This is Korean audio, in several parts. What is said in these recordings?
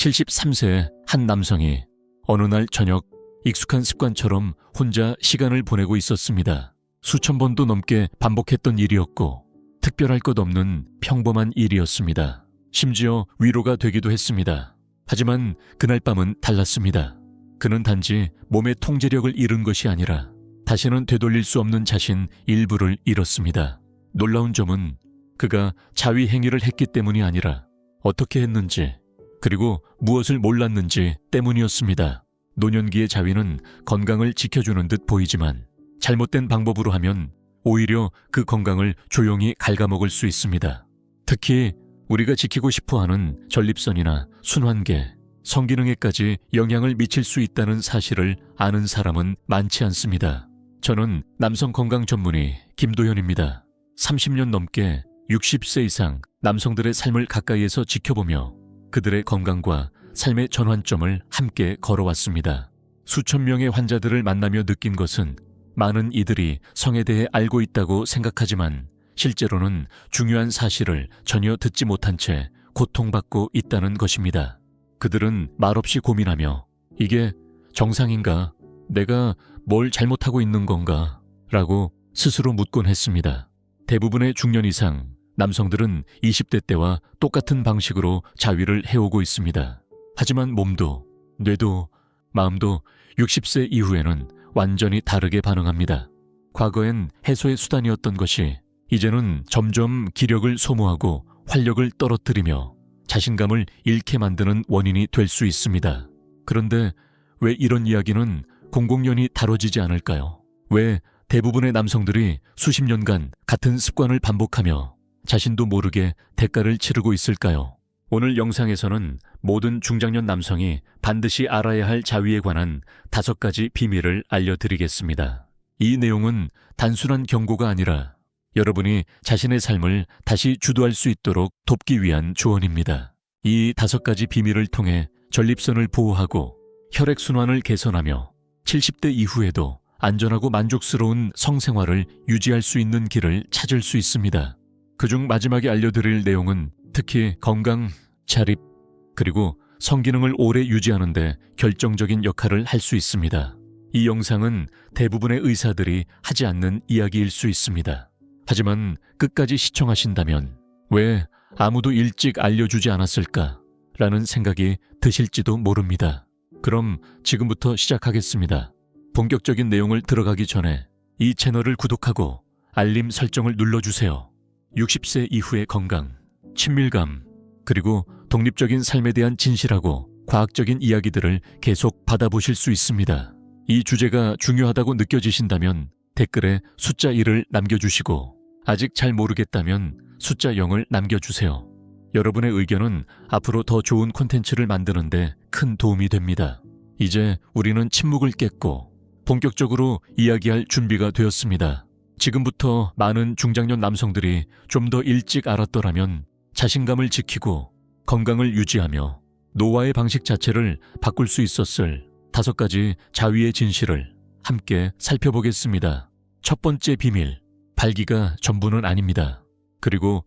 73세의 한 남성이 어느 날 저녁 익숙한 습관처럼 혼자 시간을 보내고 있었습니다. 수천 번도 넘게 반복했던 일이었고 특별할 것 없는 평범한 일이었습니다. 심지어 위로가 되기도 했습니다. 하지만 그날 밤은 달랐습니다. 그는 단지 몸의 통제력을 잃은 것이 아니라 다시는 되돌릴 수 없는 자신 일부를 잃었습니다. 놀라운 점은 그가 자위 행위를 했기 때문이 아니라 어떻게 했는지 그리고 무엇을 몰랐는지 때문이었습니다. 노년기의 자위는 건강을 지켜주는 듯 보이지만 잘못된 방법으로 하면 오히려 그 건강을 조용히 갉아먹을 수 있습니다. 특히 우리가 지키고 싶어하는 전립선이나 순환계, 성기능에까지 영향을 미칠 수 있다는 사실을 아는 사람은 많지 않습니다. 저는 남성 건강 전문의 김도현입니다. 30년 넘게 60세 이상 남성들의 삶을 가까이에서 지켜보며 그들의 건강과 삶의 전환점을 함께 걸어왔습니다. 수천 명의 환자들을 만나며 느낀 것은 많은 이들이 성에 대해 알고 있다고 생각하지만 실제로는 중요한 사실을 전혀 듣지 못한 채 고통받고 있다는 것입니다. 그들은 말없이 고민하며 이게 정상인가? 내가 뭘 잘못하고 있는 건가? 라고 스스로 묻곤 했습니다. 대부분의 중년 이상 남성들은 20대 때와 똑같은 방식으로 자위를 해오고 있습니다. 하지만 몸도, 뇌도, 마음도 60세 이후에는 완전히 다르게 반응합니다. 과거엔 해소의 수단이었던 것이 이제는 점점 기력을 소모하고 활력을 떨어뜨리며 자신감을 잃게 만드는 원인이 될 수 있습니다. 그런데 왜 이런 이야기는 공공연히 다뤄지지 않을까요? 왜 대부분의 남성들이 수십 년간 같은 습관을 반복하며 자신도 모르게 대가를 치르고 있을까요? 오늘 영상에서는 모든 중장년 남성이 반드시 알아야 할 자위에 관한 5가지 비밀을 알려드리겠습니다. 이 내용은 단순한 경고가 아니라 여러분이 자신의 삶을 다시 주도할 수 있도록 돕기 위한 조언입니다. 이 5가지 비밀을 통해 전립선을 보호하고 혈액순환을 개선하며 70대 이후에도 안전하고 만족스러운 성생활을 유지할 수 있는 길을 찾을 수 있습니다. 그중 마지막에 알려드릴 내용은 특히 건강, 자립, 그리고 성기능을 오래 유지하는 데 결정적인 역할을 할 수 있습니다. 이 영상은 대부분의 의사들이 하지 않는 이야기일 수 있습니다. 하지만 끝까지 시청하신다면 왜 아무도 일찍 알려주지 않았을까? 라는 생각이 드실지도 모릅니다. 그럼 지금부터 시작하겠습니다. 본격적인 내용을 들어가기 전에 이 채널을 구독하고 알림 설정을 눌러주세요. 60세 이후의 건강, 친밀감, 그리고 독립적인 삶에 대한 진실하고 과학적인 이야기들을 계속 받아보실 수 있습니다. 이 주제가 중요하다고 느껴지신다면 댓글에 숫자 1을 남겨주시고 아직 잘 모르겠다면 숫자 0을 남겨주세요. 여러분의 의견은 앞으로 더 좋은 콘텐츠를 만드는데 큰 도움이 됩니다. 이제 우리는 침묵을 깼고 본격적으로 이야기할 준비가 되었습니다. 지금부터 많은 중장년 남성들이 좀 더 일찍 알았더라면 자신감을 지키고 건강을 유지하며 노화의 방식 자체를 바꿀 수 있었을 5가지 자위의 진실을 함께 살펴보겠습니다. 첫 번째 비밀, 발기가 전부는 아닙니다. 그리고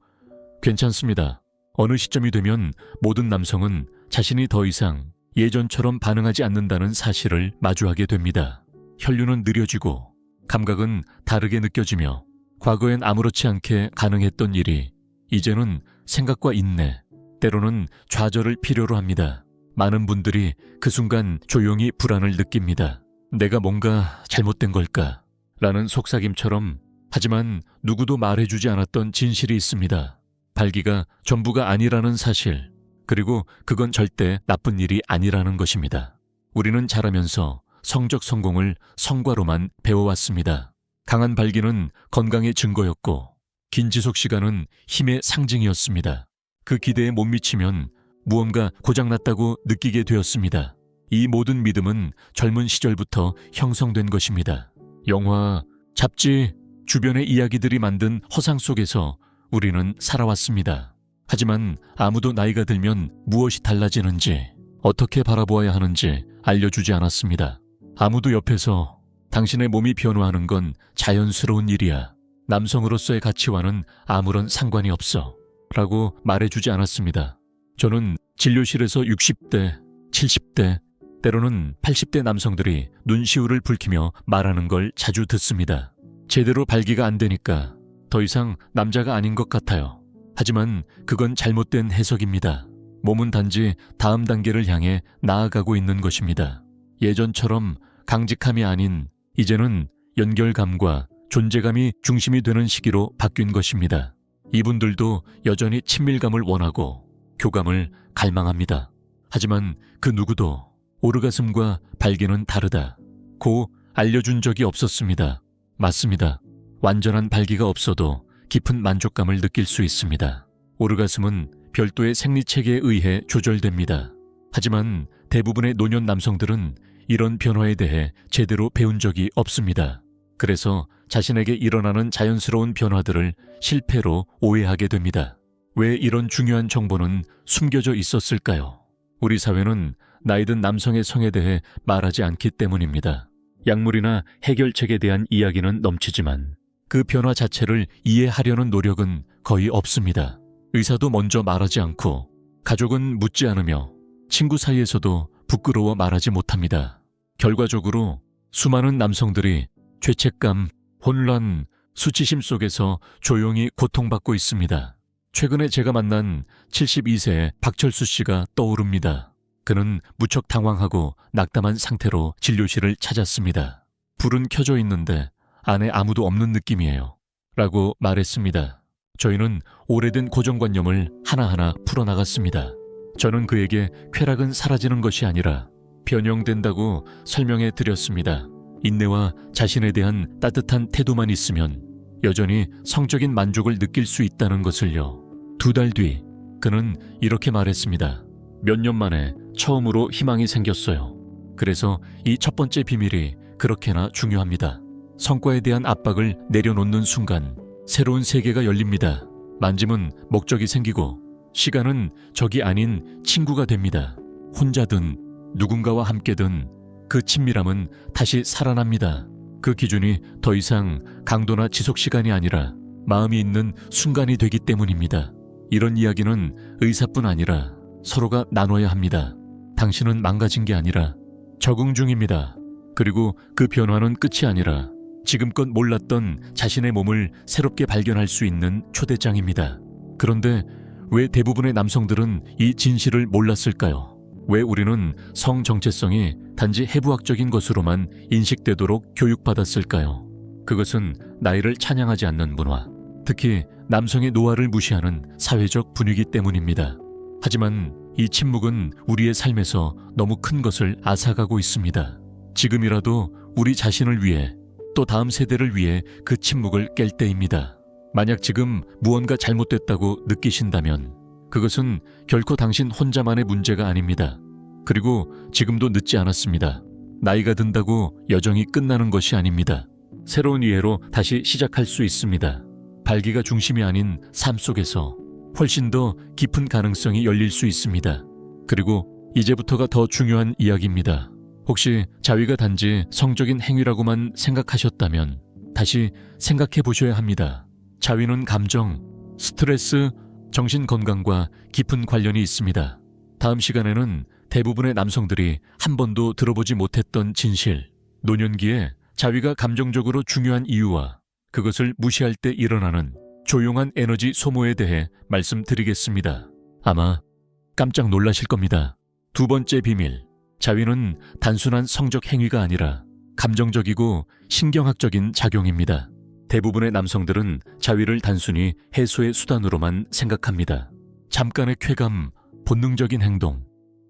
괜찮습니다. 어느 시점이 되면 모든 남성은 자신이 더 이상 예전처럼 반응하지 않는다는 사실을 마주하게 됩니다. 혈류는 느려지고 감각은 다르게 느껴지며 과거엔 아무렇지 않게 가능했던 일이 이제는 생각과 인내, 때로는 좌절을 필요로 합니다. 많은 분들이 그 순간 조용히 불안을 느낍니다. 내가 뭔가 잘못된 걸까? 라는 속삭임처럼. 하지만 누구도 말해주지 않았던 진실이 있습니다. 발기가 전부가 아니라는 사실, 그리고 그건 절대 나쁜 일이 아니라는 것입니다. 우리는 자라면서 성적 성공을 성과로만 배워왔습니다. 강한 발기는 건강의 증거였고 긴 지속 시간은 힘의 상징이었습니다. 그 기대에 못 미치면 무언가 고장났다고 느끼게 되었습니다. 이 모든 믿음은 젊은 시절부터 형성된 것입니다. 영화, 잡지, 주변의 이야기들이 만든 허상 속에서 우리는 살아왔습니다. 하지만 아무도 나이가 들면 무엇이 달라지는지, 어떻게 바라보아야 하는지 알려주지 않았습니다. 아무도 옆에서 당신의 몸이 변화하는 건 자연스러운 일이야. 남성으로서의 가치와는 아무런 상관이 없어. 라고 말해주지 않았습니다. 저는 진료실에서 60대, 70대, 때로는 80대 남성들이 눈시울을 붉히며 말하는 걸 자주 듣습니다. 제대로 발기가 안 되니까 더 이상 남자가 아닌 것 같아요. 하지만 그건 잘못된 해석입니다. 몸은 단지 다음 단계를 향해 나아가고 있는 것입니다. 예전처럼 강직함이 아닌 이제는 연결감과 존재감이 중심이 되는 시기로 바뀐 것입니다. 이분들도 여전히 친밀감을 원하고 교감을 갈망합니다. 하지만 그 누구도 오르가즘과 발기는 다르다 고 알려준 적이 없었습니다. 맞습니다. 완전한 발기가 없어도 깊은 만족감을 느낄 수 있습니다. 오르가즘은 별도의 생리체계에 의해 조절됩니다. 하지만 대부분의 노년 남성들은 이런 변화에 대해 제대로 배운 적이 없습니다. 그래서 자신에게 일어나는 자연스러운 변화들을 실패로 오해하게 됩니다. 왜 이런 중요한 정보는 숨겨져 있었을까요? 우리 사회는 나이든 남성의 성에 대해 말하지 않기 때문입니다. 약물이나 해결책에 대한 이야기는 넘치지만 그 변화 자체를 이해하려는 노력은 거의 없습니다. 의사도 먼저 말하지 않고 가족은 묻지 않으며 친구 사이에서도 부끄러워 말하지 못합니다. 결과적으로 수많은 남성들이 죄책감, 혼란, 수치심 속에서 조용히 고통받고 있습니다. 최근에 제가 만난 72세의 박철수 씨가 떠오릅니다. 그는 무척 당황하고 낙담한 상태로 진료실을 찾았습니다. 불은 켜져 있는데 안에 아무도 없는 느낌이에요. 라고 말했습니다. 저희는 오래된 고정관념을 하나하나 풀어나갔습니다. 저는 그에게 쾌락은 사라지는 것이 아니라 변형된다고 설명해 드렸습니다. 인내와 자신에 대한 따뜻한 태도만 있으면 여전히 성적인 만족을 느낄 수 있다는 것을요. 2달 뒤 그는 이렇게 말했습니다. 몇 년 만에 처음으로 희망이 생겼어요. 그래서 이 첫 번째 비밀이 그렇게나 중요합니다. 성과에 대한 압박을 내려놓는 순간 새로운 세계가 열립니다. 만짐은 목적이 생기고 시간은 적이 아닌 친구가 됩니다. 혼자든 누군가와 함께든 그 친밀함은 다시 살아납니다. 그 기준이 더 이상 강도나 지속 시간이 아니라 마음이 있는 순간이 되기 때문입니다. 이런 이야기는 의사뿐 아니라 서로가 나눠야 합니다. 당신은 망가진 게 아니라 적응 중입니다. 그리고 그 변화는 끝이 아니라 지금껏 몰랐던 자신의 몸을 새롭게 발견할 수 있는 초대장입니다. 그런데 왜 대부분의 남성들은 이 진실을 몰랐을까요? 왜 우리는 성 정체성이 단지 해부학적인 것으로만 인식되도록 교육받았을까요? 그것은 나이를 찬양하지 않는 문화, 특히 남성의 노화를 무시하는 사회적 분위기 때문입니다. 하지만 이 침묵은 우리의 삶에서 너무 큰 것을 앗아가고 있습니다. 지금이라도 우리 자신을 위해 또 다음 세대를 위해 그 침묵을 깰 때입니다. 만약 지금 무언가 잘못됐다고 느끼신다면 그것은 결코 당신 혼자만의 문제가 아닙니다. 그리고 지금도 늦지 않았습니다. 나이가 든다고 여정이 끝나는 것이 아닙니다. 새로운 이해로 다시 시작할 수 있습니다. 발기가 중심이 아닌 삶 속에서 훨씬 더 깊은 가능성이 열릴 수 있습니다. 그리고 이제부터가 더 중요한 이야기입니다. 혹시 자위가 단지 성적인 행위라고만 생각하셨다면 다시 생각해 보셔야 합니다. 자위는 감정, 스트레스, 정신 건강과 깊은 관련이 있습니다. 다음 시간에는 대부분의 남성들이 한 번도 들어보지 못했던 진실, 노년기에 자위가 감정적으로 중요한 이유와 그것을 무시할 때 일어나는 조용한 에너지 소모에 대해 말씀드리겠습니다. 아마 깜짝 놀라실 겁니다. 2번째 비밀, 자위는 단순한 성적 행위가 아니라 감정적이고 신경학적인 작용입니다. 대부분의 남성들은 자위를 단순히 해소의 수단으로만 생각합니다. 잠깐의 쾌감, 본능적인 행동,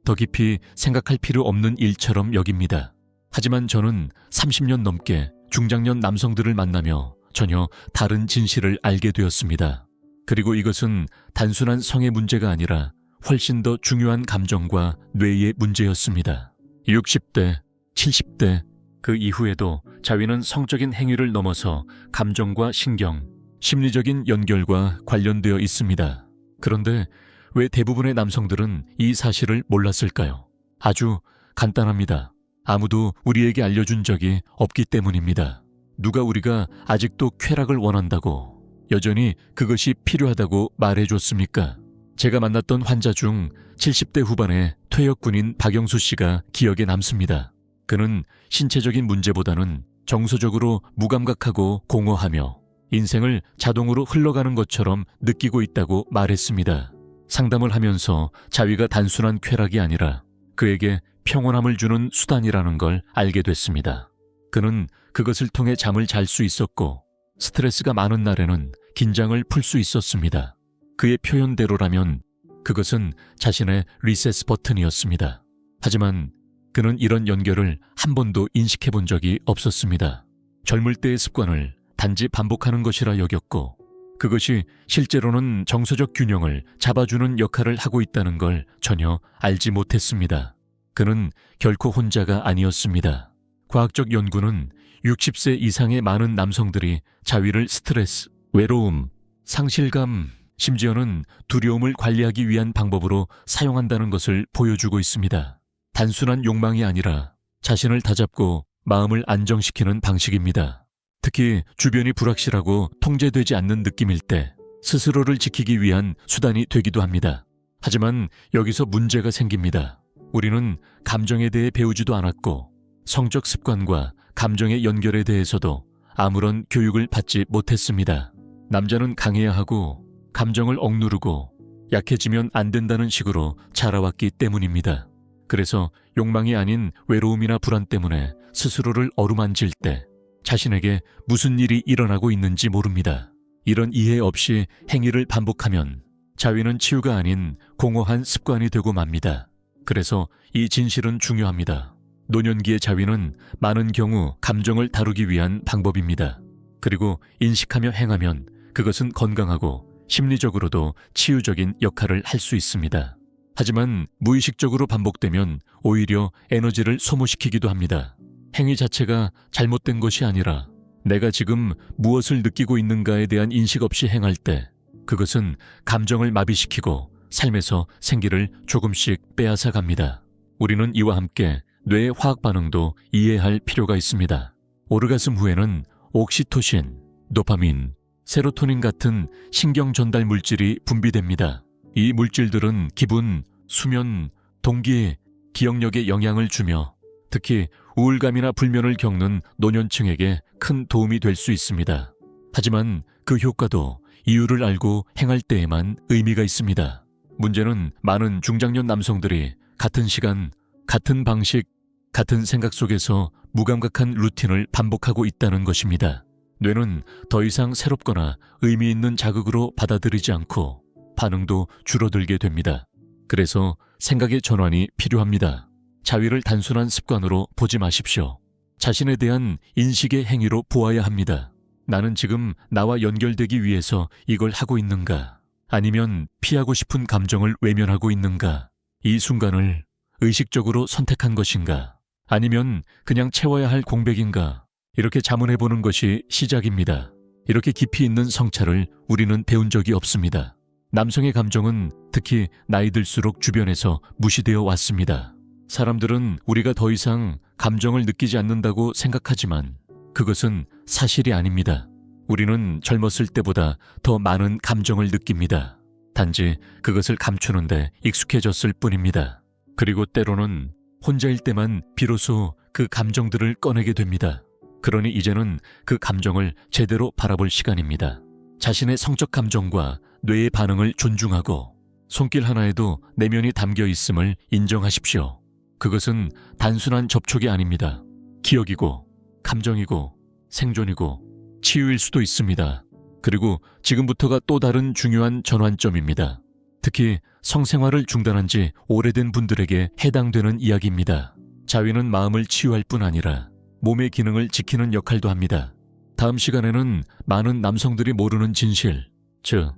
더 깊이 생각할 필요 없는 일처럼 여깁니다. 하지만 저는 30년 넘게 중장년 남성들을 만나며 전혀 다른 진실을 알게 되었습니다. 그리고 이것은 단순한 성의 문제가 아니라 훨씬 더 중요한 감정과 뇌의 문제였습니다. 60대, 70대, 그 이후에도 자위는 성적인 행위를 넘어서 감정과 신경, 심리적인 연결과 관련되어 있습니다. 그런데 왜 대부분의 남성들은 이 사실을 몰랐을까요? 아주 간단합니다. 아무도 우리에게 알려준 적이 없기 때문입니다. 누가 우리가 아직도 쾌락을 원한다고, 여전히 그것이 필요하다고 말해줬습니까? 제가 만났던 환자 중 70대 후반의 퇴역군인 박영수 씨가 기억에 남습니다. 그는 신체적인 문제보다는 정서적으로 무감각하고 공허하며 인생을 자동으로 흘러가는 것처럼 느끼고 있다고 말했습니다. 상담을 하면서 자위가 단순한 쾌락이 아니라 그에게 평온함을 주는 수단이라는 걸 알게 됐습니다. 그는 그것을 통해 잠을 잘 수 있었고 스트레스가 많은 날에는 긴장을 풀 수 있었습니다. 그의 표현대로라면 그것은 자신의 리셋 버튼이었습니다. 하지만 그는 이런 연결을 한 번도 인식해 본 적이 없었습니다. 젊을 때의 습관을 단지 반복하는 것이라 여겼고 그것이 실제로는 정서적 균형을 잡아주는 역할을 하고 있다는 걸 전혀 알지 못했습니다. 그는 결코 혼자가 아니었습니다. 과학적 연구는 60세 이상의 많은 남성들이 자위를 스트레스, 외로움, 상실감, 심지어는 두려움을 관리하기 위한 방법으로 사용한다는 것을 보여주고 있습니다. 단순한 욕망이 아니라 자신을 다잡고 마음을 안정시키는 방식입니다. 특히 주변이 불확실하고 통제되지 않는 느낌일 때 스스로를 지키기 위한 수단이 되기도 합니다. 하지만 여기서 문제가 생깁니다. 우리는 감정에 대해 배우지도 않았고 성적 습관과 감정의 연결에 대해서도 아무런 교육을 받지 못했습니다. 남자는 강해야 하고 감정을 억누르고 약해지면 안 된다는 식으로 자라왔기 때문입니다. 그래서 욕망이 아닌 외로움이나 불안 때문에 스스로를 어루만질 때 자신에게 무슨 일이 일어나고 있는지 모릅니다. 이런 이해 없이 행위를 반복하면 자위는 치유가 아닌 공허한 습관이 되고 맙니다. 그래서 이 진실은 중요합니다. 노년기의 자위는 많은 경우 감정을 다루기 위한 방법입니다. 그리고 인식하며 행하면 그것은 건강하고 심리적으로도 치유적인 역할을 할 수 있습니다. 하지만 무의식적으로 반복되면 오히려 에너지를 소모시키기도 합니다. 행위 자체가 잘못된 것이 아니라 내가 지금 무엇을 느끼고 있는가에 대한 인식 없이 행할 때 그것은 감정을 마비시키고 삶에서 생기를 조금씩 빼앗아 갑니다. 우리는 이와 함께 뇌의 화학 반응도 이해할 필요가 있습니다. 오르가즘 후에는 옥시토신, 도파민, 세로토닌 같은 신경 전달 물질이 분비됩니다. 이 물질들은 기분, 수면, 동기, 기억력에 영향을 주며 특히 우울감이나 불면을 겪는 노년층에게 큰 도움이 될 수 있습니다. 하지만 그 효과도 이유를 알고 행할 때에만 의미가 있습니다. 문제는 많은 중장년 남성들이 같은 시간, 같은 방식, 같은 생각 속에서 무감각한 루틴을 반복하고 있다는 것입니다. 뇌는 더 이상 새롭거나 의미 있는 자극으로 받아들이지 않고 반응도 줄어들게 됩니다. 그래서 생각의 전환이 필요합니다. 자위를 단순한 습관으로 보지 마십시오. 자신에 대한 인식의 행위로 보아야 합니다. 나는 지금 나와 연결되기 위해서 이걸 하고 있는가? 아니면 피하고 싶은 감정을 외면하고 있는가? 이 순간을 의식적으로 선택한 것인가? 아니면 그냥 채워야 할 공백인가? 이렇게 자문해보는 것이 시작입니다. 이렇게 깊이 있는 성찰을 우리는 배운 적이 없습니다. 남성의 감정은 특히 나이 들수록 주변에서 무시되어 왔습니다. 사람들은 우리가 더 이상 감정을 느끼지 않는다고 생각하지만 그것은 사실이 아닙니다. 우리는 젊었을 때보다 더 많은 감정을 느낍니다. 단지 그것을 감추는데 익숙해졌을 뿐입니다. 그리고 때로는 혼자일 때만 비로소 그 감정들을 꺼내게 됩니다. 그러니 이제는 그 감정을 제대로 바라볼 시간입니다. 자신의 성적 감정과 뇌의 반응을 존중하고 손길 하나에도 내면이 담겨 있음을 인정하십시오. 그것은 단순한 접촉이 아닙니다. 기억이고 감정이고 생존이고 치유일 수도 있습니다. 그리고 지금부터가 또 다른 중요한 전환점입니다. 특히 성생활을 중단한 지 오래된 분들에게 해당되는 이야기입니다. 자위는 마음을 치유할 뿐 아니라 몸의 기능을 지키는 역할도 합니다. 다음 시간에는 많은 남성들이 모르는 진실, 즉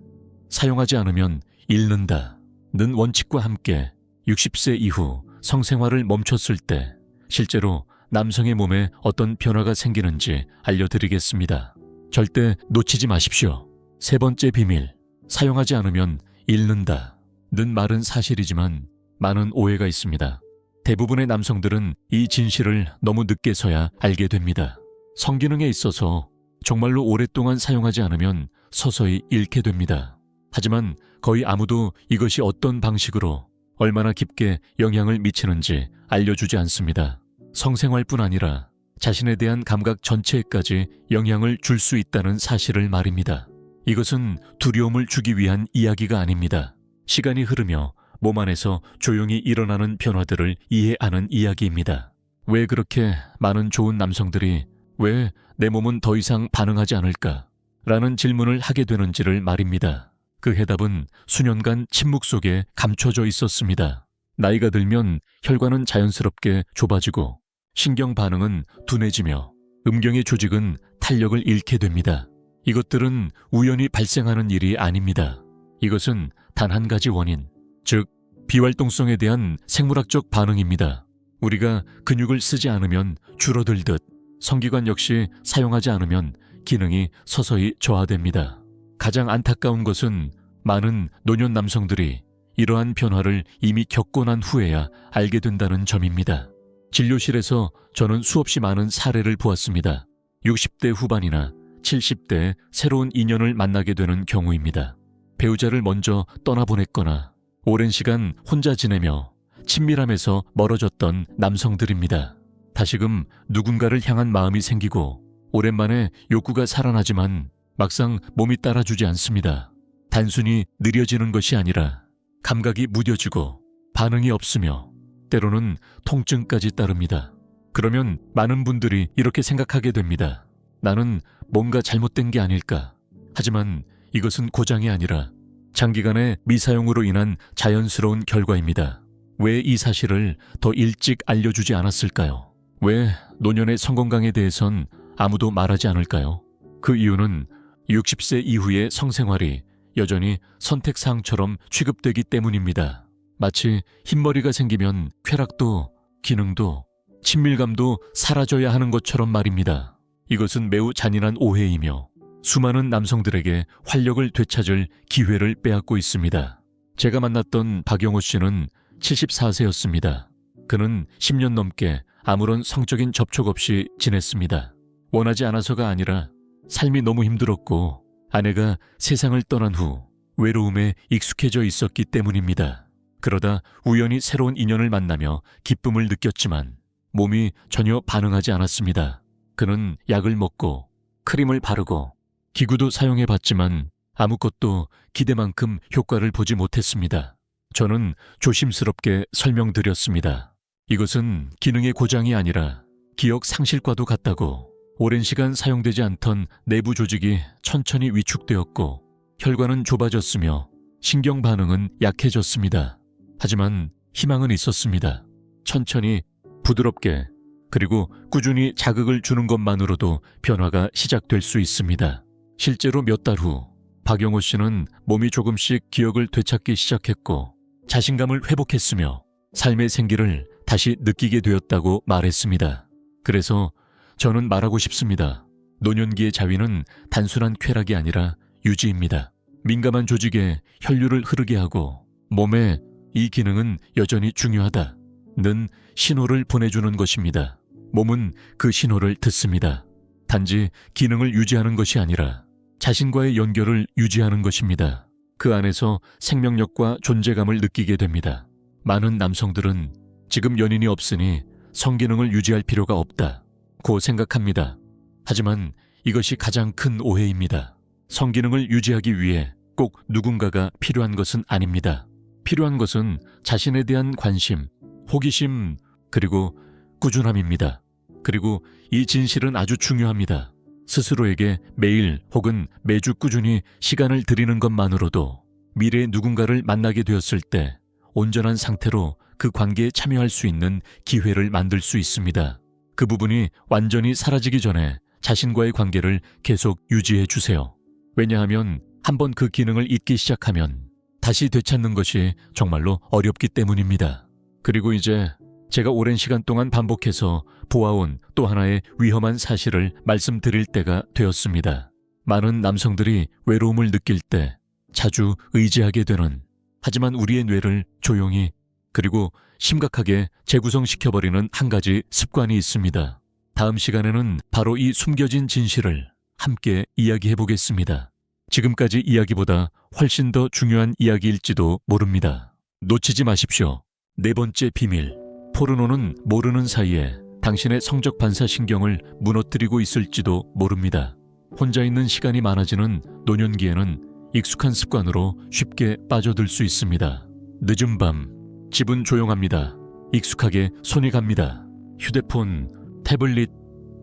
사용하지 않으면 잃는다 는 원칙과 함께 60세 이후 성생활을 멈췄을 때 실제로 남성의 몸에 어떤 변화가 생기는지 알려드리겠습니다. 절대 놓치지 마십시오. 세 번째 비밀, 사용하지 않으면 잃는다 는 말은 사실이지만 많은 오해가 있습니다. 대부분의 남성들은 이 진실을 너무 늦게서야 알게 됩니다. 성기능에 있어서 정말로 오랫동안 사용하지 않으면 서서히 잃게 됩니다. 하지만 거의 아무도 이것이 어떤 방식으로 얼마나 깊게 영향을 미치는지 알려주지 않습니다. 성생활뿐 아니라 자신에 대한 감각 전체에까지 영향을 줄 수 있다는 사실을 말입니다. 이것은 두려움을 주기 위한 이야기가 아닙니다. 시간이 흐르며 몸 안에서 조용히 일어나는 변화들을 이해하는 이야기입니다. 왜 그렇게 많은 좋은 남성들이 왜 내 몸은 더 이상 반응하지 않을까? 라는 질문을 하게 되는지를 말입니다. 그 해답은 수년간 침묵 속에 감춰져 있었습니다. 나이가 들면 혈관은 자연스럽게 좁아지고 신경 반응은 둔해지며 음경의 조직은 탄력을 잃게 됩니다. 이것들은 우연히 발생하는 일이 아닙니다. 이것은 단 한 가지 원인, 즉 비활동성에 대한 생물학적 반응입니다. 우리가 근육을 쓰지 않으면 줄어들듯 성기관 역시 사용하지 않으면 기능이 서서히 저하됩니다. 가장 안타까운 것은 많은 노년 남성들이 이러한 변화를 이미 겪고 난 후에야 알게 된다는 점입니다. 진료실에서 저는 수없이 많은 사례를 보았습니다. 60대 후반이나 70대 새로운 인연을 만나게 되는 경우입니다. 배우자를 먼저 떠나보냈거나 오랜 시간 혼자 지내며 친밀함에서 멀어졌던 남성들입니다. 다시금 누군가를 향한 마음이 생기고 오랜만에 욕구가 살아나지만 막상 몸이 따라주지 않습니다. 단순히 느려지는 것이 아니라 감각이 무뎌지고 반응이 없으며 때로는 통증까지 따릅니다. 그러면 많은 분들이 이렇게 생각하게 됩니다. 나는 뭔가 잘못된 게 아닐까? 하지만 이것은 고장이 아니라 장기간의 미사용으로 인한 자연스러운 결과입니다. 왜 이 사실을 더 일찍 알려주지 않았을까요? 왜 노년의 성건강에 대해선 아무도 말하지 않을까요? 그 이유는 60세 이후의 성생활이 여전히 선택사항처럼 취급되기 때문입니다. 마치 흰머리가 생기면 쾌락도 기능도 친밀감도 사라져야 하는 것처럼 말입니다. 이것은 매우 잔인한 오해이며 수많은 남성들에게 활력을 되찾을 기회를 빼앗고 있습니다. 제가 만났던 박영호 씨는 74세였습니다. 그는 10년 넘게 아무런 성적인 접촉 없이 지냈습니다. 원하지 않아서가 아니라 삶이 너무 힘들었고 아내가 세상을 떠난 후 외로움에 익숙해져 있었기 때문입니다. 그러다 우연히 새로운 인연을 만나며 기쁨을 느꼈지만 몸이 전혀 반응하지 않았습니다. 그는 약을 먹고 크림을 바르고 기구도 사용해 봤지만 아무것도 기대만큼 효과를 보지 못했습니다. 저는 조심스럽게 설명드렸습니다. 이것은 기능의 고장이 아니라 기억 상실과도 같다고. 오랜 시간 사용되지 않던 내부 조직이 천천히 위축되었고 혈관은 좁아졌으며 신경 반응은 약해졌습니다. 하지만 희망은 있었습니다. 천천히 부드럽게 그리고 꾸준히 자극을 주는 것만으로도 변화가 시작될 수 있습니다. 실제로 몇 달 후 박영호 씨는 몸이 조금씩 기억을 되찾기 시작했고 자신감을 회복했으며 삶의 생기를 다시 느끼게 되었다고 말했습니다. 그래서 저는 말하고 싶습니다. 노년기의 자위는 단순한 쾌락이 아니라 유지입니다. 민감한 조직에 혈류를 흐르게 하고 몸에 이 기능은 여전히 중요하다는 신호를 보내주는 것입니다. 몸은 그 신호를 듣습니다. 단지 기능을 유지하는 것이 아니라 자신과의 연결을 유지하는 것입니다. 그 안에서 생명력과 존재감을 느끼게 됩니다. 많은 남성들은 지금 연인이 없으니 성기능을 유지할 필요가 없다고 생각합니다. 하지만 이것이 가장 큰 오해입니다. 성기능을 유지하기 위해 꼭 누군가가 필요한 것은 아닙니다. 필요한 것은 자신에 대한 관심, 호기심, 그리고 꾸준함입니다. 그리고 이 진실은 아주 중요합니다. 스스로에게 매일 혹은 매주 꾸준히 시간을 들이는 것만으로도 미래의 누군가를 만나게 되었을 때 온전한 상태로 그 관계에 참여할 수 있는 기회를 만들 수 있습니다. 그 부분이 완전히 사라지기 전에 자신과의 관계를 계속 유지해 주세요. 왜냐하면 한번 그 기능을 잊기 시작하면 다시 되찾는 것이 정말로 어렵기 때문입니다. 그리고 이제 제가 오랜 시간 동안 반복해서 보아온 또 하나의 위험한 사실을 말씀드릴 때가 되었습니다. 많은 남성들이 외로움을 느낄 때 자주 의지하게 되는, 하지만 우리의 뇌를 조용히 그리고 심각하게 재구성시켜버리는 한 가지 습관이 있습니다. 다음 시간에는 바로 이 숨겨진 진실을 함께 이야기해 보겠습니다. 지금까지 이야기보다 훨씬 더 중요한 이야기일지도 모릅니다. 놓치지 마십시오. 네 번째 비밀. 포르노는 모르는 사이에 당신의 성적 반사신경을 무너뜨리고 있을지도 모릅니다. 혼자 있는 시간이 많아지는 노년기에는 익숙한 습관으로 쉽게 빠져들 수 있습니다. 늦은 밤, 집은 조용합니다. 익숙하게 손이 갑니다. 휴대폰, 태블릿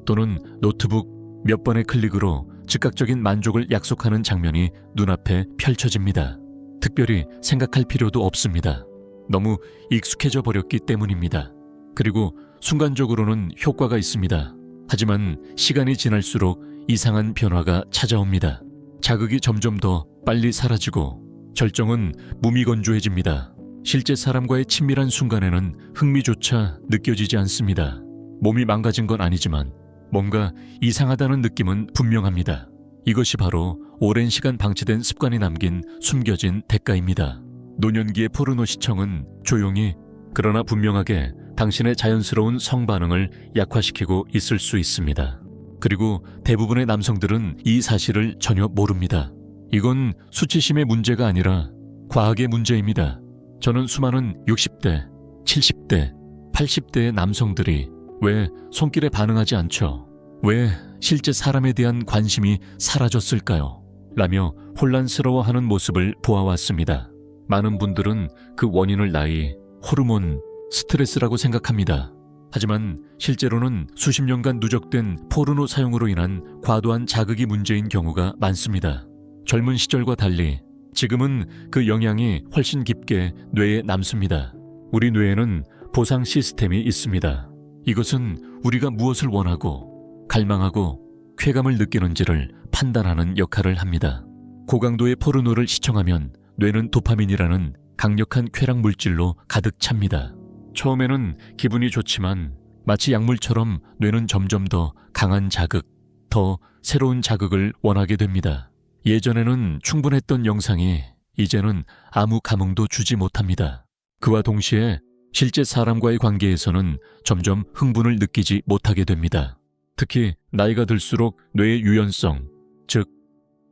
또는 노트북 몇 번의 클릭으로 즉각적인 만족을 약속하는 장면이 눈앞에 펼쳐집니다. 특별히 생각할 필요도 없습니다. 너무 익숙해져 버렸기 때문입니다. 그리고 순간적으로는 효과가 있습니다. 하지만 시간이 지날수록 이상한 변화가 찾아옵니다. 자극이 점점 더 빨리 사라지고 절정은 무미건조해집니다. 실제 사람과의 친밀한 순간에는 흥미조차 느껴지지 않습니다. 몸이 망가진 건 아니지만 뭔가 이상하다는 느낌은 분명합니다. 이것이 바로 오랜 시간 방치된 습관이 남긴 숨겨진 대가입니다. 노년기의 포르노 시청은 조용히 그러나 분명하게 당신의 자연스러운 성반응을 약화시키고 있을 수 있습니다. 그리고 대부분의 남성들은 이 사실을 전혀 모릅니다. 이건 수치심의 문제가 아니라 과학의 문제입니다. 저는 수많은 60대, 70대, 80대의 남성들이 왜 손길에 반응하지 않죠? 왜 실제 사람에 대한 관심이 사라졌을까요? 라며 혼란스러워하는 모습을 보아왔습니다. 많은 분들은 그 원인을 나이, 호르몬, 스트레스라고 생각합니다. 하지만 실제로는 수십 년간 누적된 포르노 사용으로 인한 과도한 자극이 문제인 경우가 많습니다. 젊은 시절과 달리 지금은 그 영향이 훨씬 깊게 뇌에 남습니다. 우리 뇌에는 보상 시스템이 있습니다. 이것은 우리가 무엇을 원하고 갈망하고 쾌감을 느끼는지를 판단하는 역할을 합니다. 고강도의 포르노를 시청하면 뇌는 도파민이라는 강력한 쾌락 물질로 가득 찹니다. 처음에는 기분이 좋지만 마치 약물처럼 뇌는 점점 더 강한 자극, 더 새로운 자극을 원하게 됩니다. 예전에는 충분했던 영상이 이제는 아무 감흥도 주지 못합니다. 그와 동시에 실제 사람과의 관계에서는 점점 흥분을 느끼지 못하게 됩니다. 특히 나이가 들수록 뇌의 유연성, 즉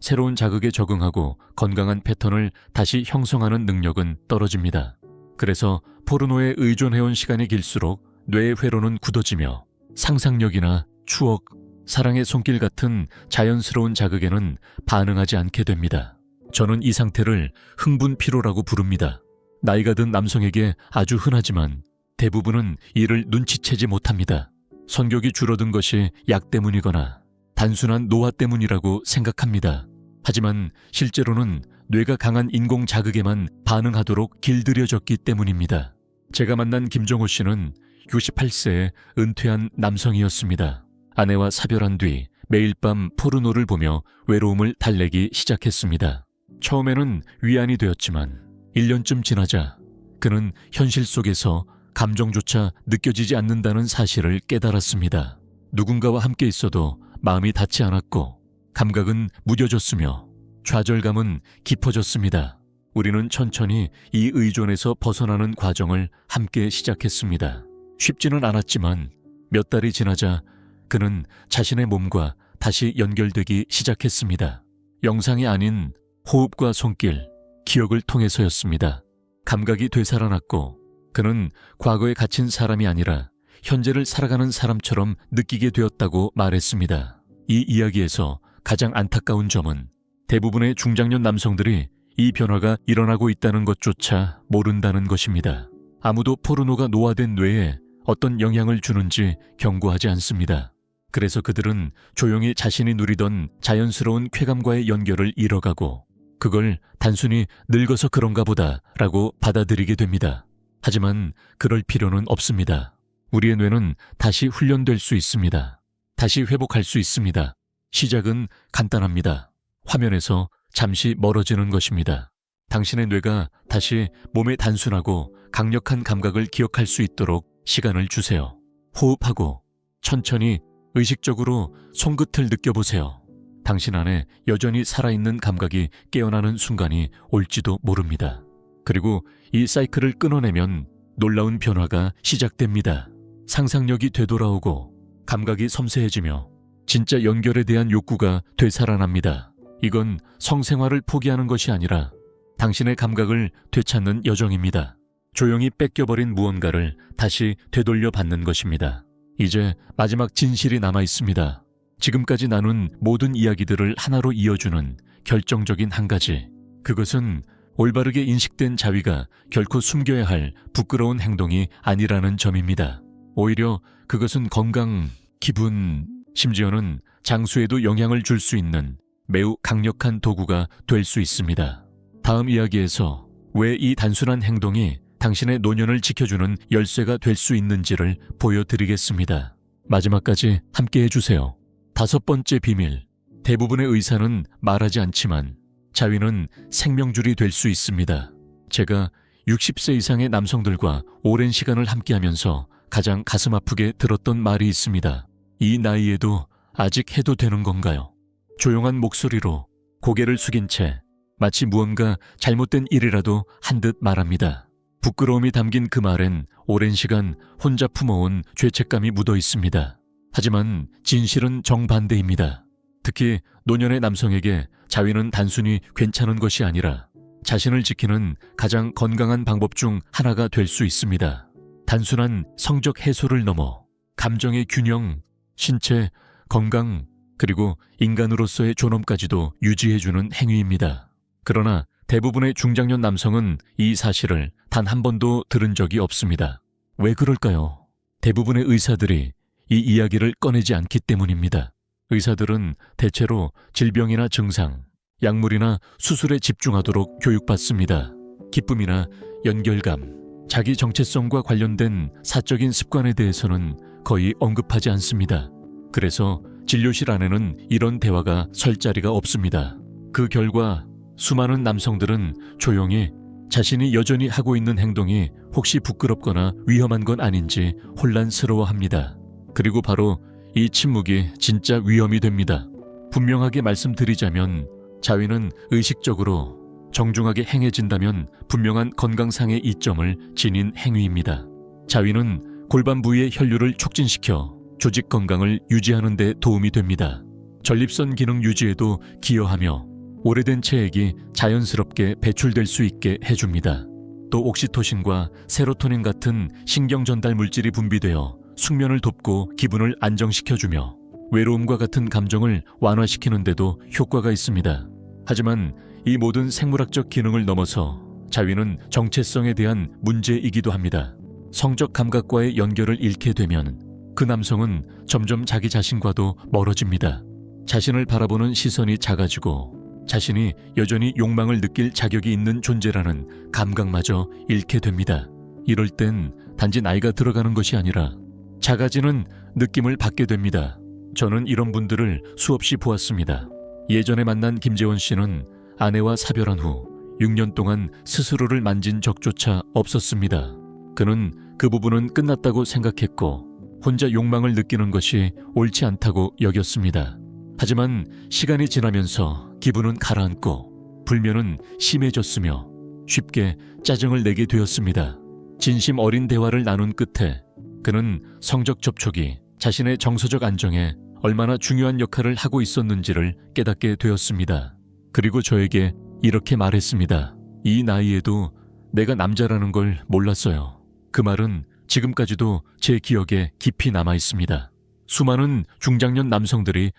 새로운 자극에 적응하고 건강한 패턴을 다시 형성하는 능력은 떨어집니다. 그래서 포르노에 의존해온 시간이 길수록 뇌의 회로는 굳어지며 상상력이나 추억, 사랑의 손길 같은 자연스러운 자극에는 반응하지 않게 됩니다. 저는 이 상태를 흥분 피로라고 부릅니다. 나이가 든 남성에게 아주 흔하지만 대부분은 이를 눈치채지 못합니다. 성욕이 줄어든 것이 약 때문이거나 단순한 노화 때문이라고 생각합니다. 하지만 실제로는 뇌가 강한 인공 자극에만 반응하도록 길들여졌기 때문입니다. 제가 만난 김정호 씨는 68세의 은퇴한 남성이었습니다. 아내와 사별한 뒤 매일 밤 포르노를 보며 외로움을 달래기 시작했습니다. 처음에는 위안이 되었지만 1년쯤 지나자 그는 현실 속에서 감정조차 느껴지지 않는다는 사실을 깨달았습니다. 누군가와 함께 있어도 마음이 닿지 않았고 감각은 무뎌졌으며 좌절감은 깊어졌습니다. 우리는 천천히 이 의존에서 벗어나는 과정을 함께 시작했습니다. 쉽지는 않았지만 몇 달이 지나자 그는 자신의 몸과 다시 연결되기 시작했습니다. 영상이 아닌 호흡과 손길, 기억을 통해서였습니다. 감각이 되살아났고 그는 과거에 갇힌 사람이 아니라 현재를 살아가는 사람처럼 느끼게 되었다고 말했습니다. 이 이야기에서 가장 안타까운 점은 대부분의 중장년 남성들이 이 변화가 일어나고 있다는 것조차 모른다는 것입니다. 아무도 포르노가 노화된 뇌에 어떤 영향을 주는지 경고하지 않습니다. 그래서 그들은 조용히 자신이 누리던 자연스러운 쾌감과의 연결을 잃어가고 그걸 단순히 늙어서 그런가 보다라고 받아들이게 됩니다. 하지만 그럴 필요는 없습니다. 우리의 뇌는 다시 훈련될 수 있습니다. 다시 회복할 수 있습니다. 시작은 간단합니다. 화면에서 잠시 멀어지는 것입니다. 당신의 뇌가 다시 몸의 단순하고 강력한 감각을 기억할 수 있도록 시간을 주세요. 호흡하고 천천히 의식적으로 손끝을 느껴보세요. 당신 안에 여전히 살아있는 감각이 깨어나는 순간이 올지도 모릅니다. 그리고 이 사이클을 끊어내면 놀라운 변화가 시작됩니다. 상상력이 되돌아오고 감각이 섬세해지며 진짜 연결에 대한 욕구가 되살아납니다. 이건 성생활을 포기하는 것이 아니라 당신의 감각을 되찾는 여정입니다. 조용히 뺏겨버린 무언가를 다시 되돌려 받는 것입니다. 이제 마지막 진실이 남아 있습니다. 지금까지 나눈 모든 이야기들을 하나로 이어주는 결정적인 한 가지. 그것은 올바르게 인식된 자위가 결코 숨겨야 할 부끄러운 행동이 아니라는 점입니다. 오히려 그것은 건강, 기분, 심지어는 장수에도 영향을 줄 수 있는 매우 강력한 도구가 될 수 있습니다. 다음 이야기에서 왜 이 단순한 행동이 당신의 노년을 지켜주는 열쇠가 될 수 있는지를 보여드리겠습니다. 마지막까지 함께 해주세요. 5번째 비밀. 대부분의 의사는 말하지 않지만 자위는 생명줄이 될 수 있습니다. 제가 60세 이상의 남성들과 오랜 시간을 함께하면서 가장 가슴 아프게 들었던 말이 있습니다. 이 나이에도 아직 해도 되는 건가요? 조용한 목소리로 고개를 숙인 채 마치 무언가 잘못된 일이라도 한 듯 말합니다. 부끄러움이 담긴 그 말엔 오랜 시간 혼자 품어온 죄책감이 묻어 있습니다. 하지만 진실은 정반대입니다. 특히 노년의 남성에게 자위는 단순히 괜찮은 것이 아니라 자신을 지키는 가장 건강한 방법 중 하나가 될 수 있습니다. 단순한 성적 해소를 넘어 감정의 균형, 신체, 건강, 그리고 인간으로서의 존엄까지도 유지해주는 행위입니다. 그러나 대부분의 중장년 남성은 이 사실을 단 한 번도 들은 적이 없습니다. 왜 그럴까요? 대부분의 의사들이 이 이야기를 꺼내지 않기 때문입니다. 의사들은 대체로 질병이나 증상, 약물이나 수술에 집중하도록 교육받습니다. 기쁨이나 연결감, 자기 정체성과 관련된 사적인 습관에 대해서는 거의 언급하지 않습니다. 그래서 진료실 안에는 이런 대화가 설 자리가 없습니다. 그 결과 수많은 남성들은 조용히 자신이 여전히 하고 있는 행동이 혹시 부끄럽거나 위험한 건 아닌지 혼란스러워합니다. 그리고 바로 이 침묵이 진짜 위험이 됩니다. 분명하게 말씀드리자면 자위는 의식적으로 정중하게 행해진다면 분명한 건강상의 이점을 지닌 행위입니다. 자위는 골반 부위의 혈류를 촉진시켜 조직 건강을 유지하는 데 도움이 됩니다. 전립선 기능 유지에도 기여하며 오래된 체액이 자연스럽게 배출될 수 있게 해줍니다. 또 옥시토신과 세로토닌 같은 신경 전달 물질이 분비되어 숙면을 돕고 기분을 안정시켜주며 외로움과 같은 감정을 완화시키는 데도 효과가 있습니다. 하지만 이 모든 생물학적 기능을 넘어서 자위는 정체성에 대한 문제이기도 합니다. 성적 감각과의 연결을 잃게 되면 그 남성은 점점 자기 자신과도 멀어집니다. 자신을 바라보는 시선이 작아지고 자신이 여전히 욕망을 느낄 자격이 있는 존재라는 감각마저 잃게 됩니다. 이럴 땐 단지 나이가 들어가는 것이 아니라 작아지는 느낌을 받게 됩니다. 저는 이런 분들을 수없이 보았습니다. 예전에 만난 김재원 씨는 아내와 사별한 후 6년 동안 스스로를 만진 적조차 없었습니다. 그는 그 부분은 끝났다고 생각했고 혼자 욕망을 느끼는 것이 옳지 않다고 여겼습니다. 하지만 시간이 지나면서 기분은 가라앉고 불면은 심해졌으며 쉽게 짜증을 내게 되었습니다. 진심 어린 대화를 나눈 끝에 그는 성적 접촉이 자신의 정서적 안정에 얼마나 중요한 역할을 하고 있었는지를 깨닫게 되었습니다. 그리고 저에게 이렇게 말했습니다. 이 나이에도 내가 남자라는 걸 몰랐어요. 그 말은 지금까지도 제 기억에 깊이 남아 있습니다. 수많은 중장년 남성들이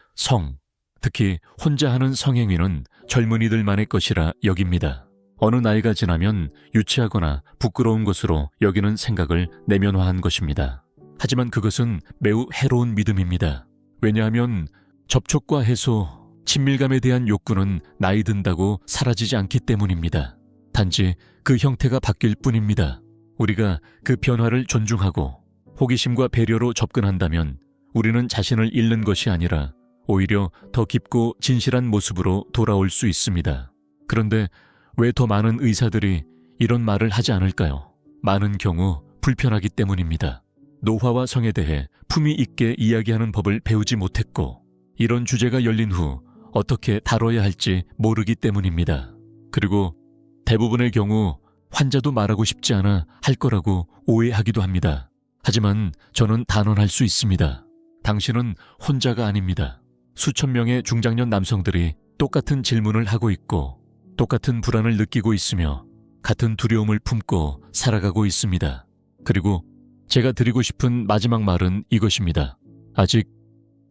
특히 혼자 하는 성행위는 젊은이들만의 것이라 여깁니다. 어느 나이가 지나면 유치하거나 부끄러운 것으로 여기는 생각을 내면화한 것입니다. 하지만 그것은 매우 해로운 믿음입니다. 왜냐하면 접촉과 해소, 친밀감에 대한 욕구는 나이 든다고 사라지지 않기 때문입니다. 단지 그 형태가 바뀔 뿐입니다. 우리가 그 변화를 존중하고 호기심과 배려로 접근한다면 우리는 자신을 잃는 것이 아니라 오히려 더 깊고 진실한 모습으로 돌아올 수 있습니다. 그런데 왜 더 많은 의사들이 이런 말을 하지 않을까요? 많은 경우 불편하기 때문입니다. 노화와 성에 대해 품위 있게 이야기하는 법을 배우지 못했고 이런 주제가 열린 후 어떻게 다뤄야 할지 모르기 때문입니다. 그리고 대부분의 경우 환자도 말하고 싶지 않아 할 거라고 오해하기도 합니다. 하지만 저는 단언할 수 있습니다. 당신은 혼자가 아닙니다. 수천 명의 중장년 남성들이 똑같은 질문을 하고 있고 똑같은 불안을 느끼고 있으며 같은 두려움을 품고 살아가고 있습니다. 그리고 제가 드리고 싶은 마지막 말은 이것입니다. 아직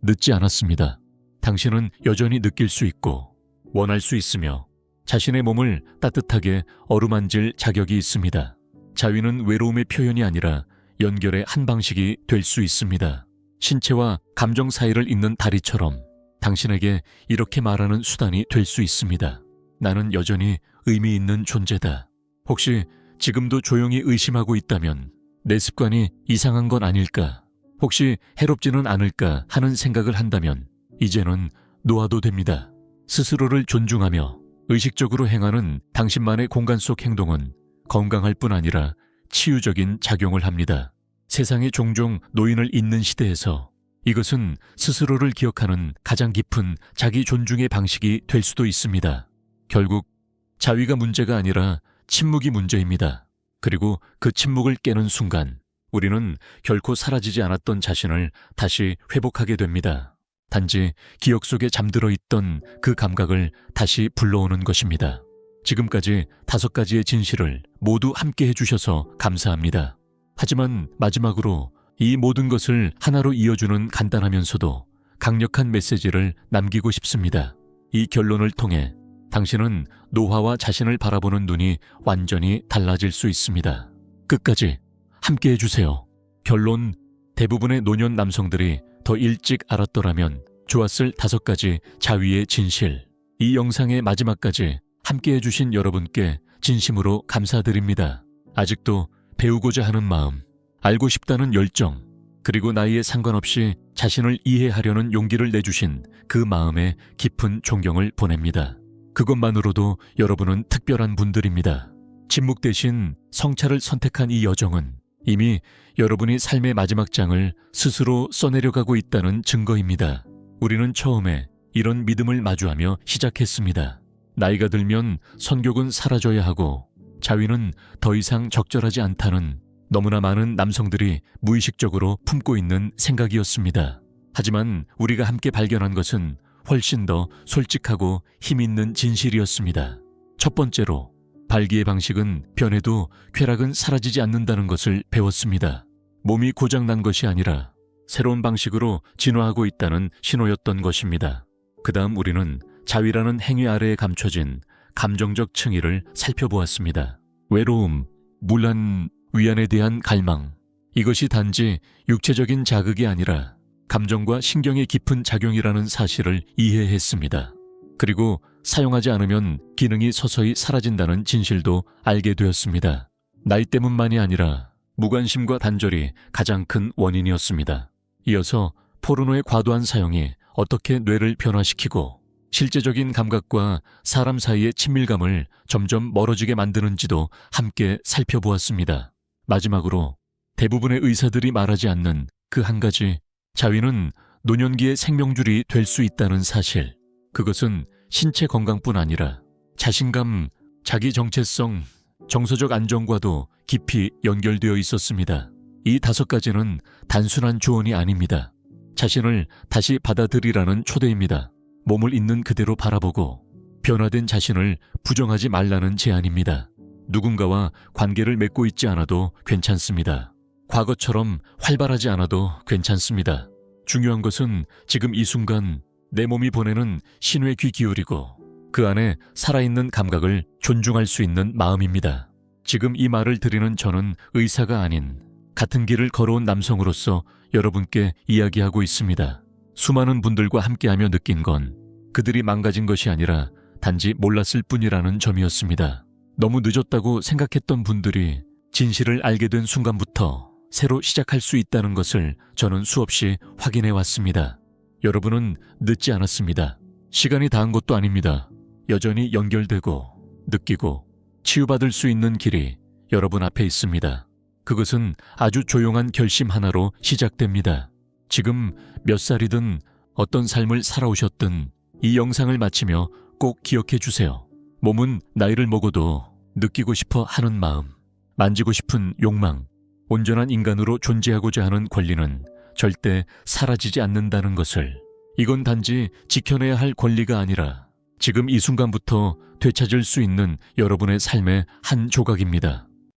늦지 않았습니다. 당신은 여전히 느낄 수 있고 원할 수 있으며 자신의 몸을 따뜻하게 어루만질 자격이 있습니다. 자위는 외로움의 표현이 아니라 연결의 한 방식이 될 수 있습니다. 신체와 감정 사이를 잇는 다리처럼 당신에게 이렇게 말하는 수단이 될 수 있습니다. 나는 여전히 의미 있는 존재다. 혹시 지금도 조용히 의심하고 있다면 내 습관이 이상한 건 아닐까? 혹시 해롭지는 않을까 하는 생각을 한다면 이제는 놓아도 됩니다. 스스로를 존중하며 의식적으로 행하는 당신만의 공간 속 행동은 건강할 뿐 아니라 치유적인 작용을 합니다. 세상에 종종 노인을 잇는 시대에서 이것은 스스로를 기억하는 가장 깊은 자기 존중의 방식이 될 수도 있습니다. 결국 자위가 문제가 아니라 침묵이 문제입니다. 그리고 그 침묵을 깨는 순간 우리는 결코 사라지지 않았던 자신을 다시 회복하게 됩니다. 단지 기억 속에 잠들어 있던 그 감각을 다시 불러오는 것입니다. 지금까지 5가지의 진실을 모두 함께 해주셔서 감사합니다. 하지만 마지막으로 이 모든 것을 하나로 이어주는 간단하면서도 강력한 메시지를 남기고 싶습니다. 이 결론을 통해 당신은 노화와 자신을 바라보는 눈이 완전히 달라질 수 있습니다. 끝까지 함께 해주세요. 결론, 대부분의 노년 남성들이 더 일찍 알았더라면 좋았을 5가지 자위의 진실. 이 영상의 마지막까지 함께 해주신 여러분께 진심으로 감사드립니다. 아직도 배우고자 하는 마음, 알고 싶다는 열정, 그리고 나이에 상관없이 자신을 이해하려는 용기를 내주신 그 마음에 깊은 존경을 보냅니다. 그것만으로도 여러분은 특별한 분들입니다. 침묵 대신 성찰을 선택한 이 여정은 이미 여러분이 삶의 마지막 장을 스스로 써내려가고 있다는 증거입니다. 우리는 처음에 이런 믿음을 마주하며 시작했습니다. 나이가 들면 성욕은 사라져야 하고 자위는 더 이상 적절하지 않다는 너무나 많은 남성들이 무의식적으로 품고 있는 생각이었습니다. 하지만 우리가 함께 발견한 것은 훨씬 더 솔직하고 힘있는 진실이었습니다. 첫 번째로 발기의 방식은 변해도 쾌락은 사라지지 않는다는 것을 배웠습니다. 몸이 고장난 것이 아니라 새로운 방식으로 진화하고 있다는 신호였던 것입니다. 그 다음 우리는 자위라는 행위 아래에 감춰진 감정적 층위를 살펴보았습니다. 외로움, 물란, 위안에 대한 갈망. 이것이 단지 육체적인 자극이 아니라 감정과 신경의 깊은 작용이라는 사실을 이해했습니다. 그리고 사용하지 않으면 기능이 서서히 사라진다는 진실도 알게 되었습니다. 나이 때문만이 아니라 무관심과 단절이 가장 큰 원인이었습니다. 이어서 포르노의 과도한 사용이 어떻게 뇌를 변화시키고 실제적인 감각과 사람 사이의 친밀감을 점점 멀어지게 만드는지도 함께 살펴보았습니다. 마지막으로 대부분의 의사들이 말하지 않는 그 한 가지, 자위는 노년기의 생명줄이 될 수 있다는 사실. 그것은 신체 건강뿐 아니라 자신감, 자기 정체성, 정서적 안정과도 깊이 연결되어 있었습니다. 이 5가지는 단순한 조언이 아닙니다. 자신을 다시 받아들이라는 초대입니다. 몸을 있는 그대로 바라보고 변화된 자신을 부정하지 말라는 제안입니다. 누군가와 관계를 맺고 있지 않아도 괜찮습니다. 과거처럼 활발하지 않아도 괜찮습니다. 중요한 것은 지금 이 순간 내 몸이 보내는 신호에 귀 기울이고 그 안에 살아있는 감각을 존중할 수 있는 마음입니다. 지금 이 말을 드리는 저는 의사가 아닌 같은 길을 걸어온 남성으로서 여러분께 이야기하고 있습니다. 수많은 분들과 함께하며 느낀 건 그들이 망가진 것이 아니라 단지 몰랐을 뿐이라는 점이었습니다. 너무 늦었다고 생각했던 분들이 진실을 알게 된 순간부터 새로 시작할 수 있다는 것을 저는 수없이 확인해 왔습니다. 여러분은 늦지 않았습니다. 시간이 다한 것도 아닙니다. 여전히 연결되고 느끼고 치유받을 수 있는 길이 여러분 앞에 있습니다. 그것은 아주 조용한 결심 하나로 시작됩니다. 지금 몇 살이든 어떤 삶을 살아오셨든 이 영상을 마치며 꼭 기억해 주세요. 몸은 나이를 먹어도 느끼고 싶어 하는 마음, 만지고 싶은 욕망, 온전한 인간으로 존재하고자 하는 권리는 절대 사라지지 않는다는 것을. 이건 단지 지켜내야 할 권리가 아니라 지금 이 순간부터 되찾을 수 있는 여러분의 삶의 한 조각입니다.